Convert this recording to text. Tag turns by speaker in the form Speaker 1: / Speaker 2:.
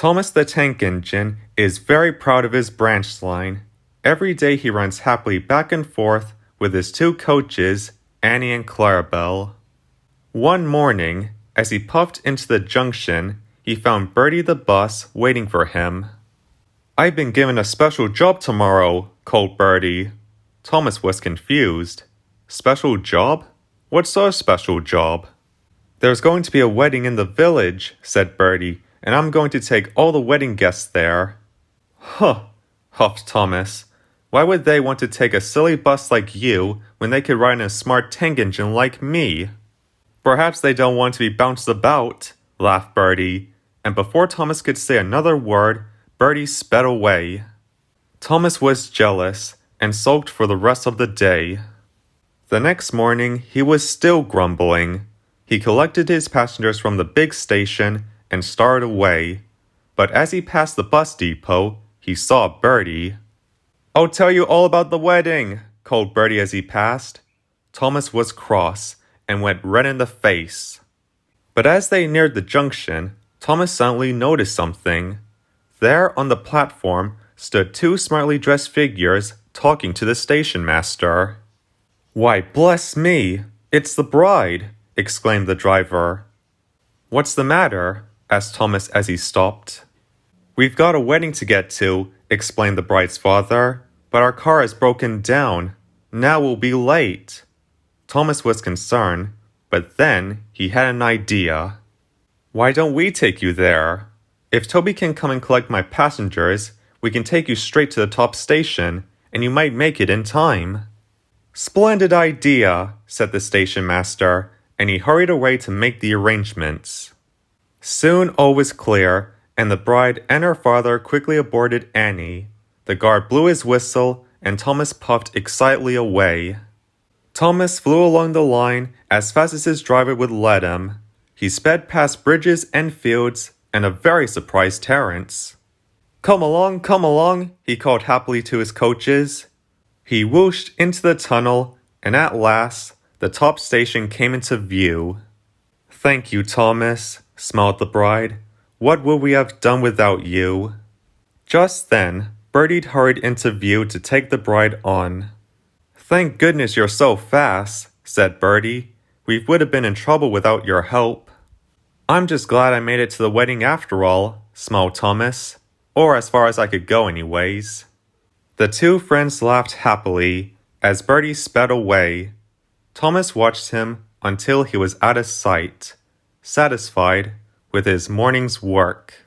Speaker 1: Thomas the Tank Engine is very proud of his branch line. Every day he runs happily back and forth with his two coaches, Annie and Clarabelle. One morning, as he puffed into the junction, he found Bertie the bus waiting for him. "I've been given a special job tomorrow," called Bertie. Thomas was confused. "Special job? What sort of special job?" "There's going to be a wedding in the village," said Bertie, "and I'm going to take all the wedding guests there." "Huh," huffed Thomas. "Why would they want to take a silly bus like you when they could ride in a smart tank engine like me?" "Perhaps they don't want to be bounced about," laughed Bertie, and before Thomas could say another word, Bertie sped away. Thomas was jealous and sulked for the rest of the day. The next morning, he was still grumbling. He collected his passengers from the big station and started away. But as he passed the bus depot, he saw Bertie. "I'll tell you all about the wedding," called Bertie as he passed. Thomas was cross and went red in the face. But as they neared the junction, Thomas suddenly noticed something. There on the platform stood two smartly dressed figures talking to the station master. "Why, bless me, it's the bride," exclaimed the driver. "What's the matter?" asked Thomas as he stopped. "We've got a wedding to get to," explained the bride's father, "but our car has broken down. Now we'll be late." Thomas was concerned, but then he had an idea. "Why don't we take you there? If Toby can come and collect my passengers, we can take you straight to the top station, and you might make it in time." "Splendid idea," said the station master, and he hurried away to make the arrangements. Soon all was clear, and the bride and her father quickly aboarded Annie. The guard blew his whistle, and Thomas puffed excitedly away. Thomas flew along the line as fast as his driver would let him. He sped past bridges and fields, and a very surprised Terence. Come along," he called happily to his coaches. He whooshed into the tunnel, and at last, the top station came into view. "Thank you, Thomas," smiled the bride. "What would we have done without you?" Just then, Bertie hurried into view to take the bride on. "Thank goodness you're so fast," said Bertie. "We would have been in trouble without your help." "I'm just glad I made it to the wedding after all," smiled Thomas. "Or as far as I could go anyways." The two friends laughed happily as Bertie sped away. Thomas watched him until he was out of sight, satisfied with his morning's work.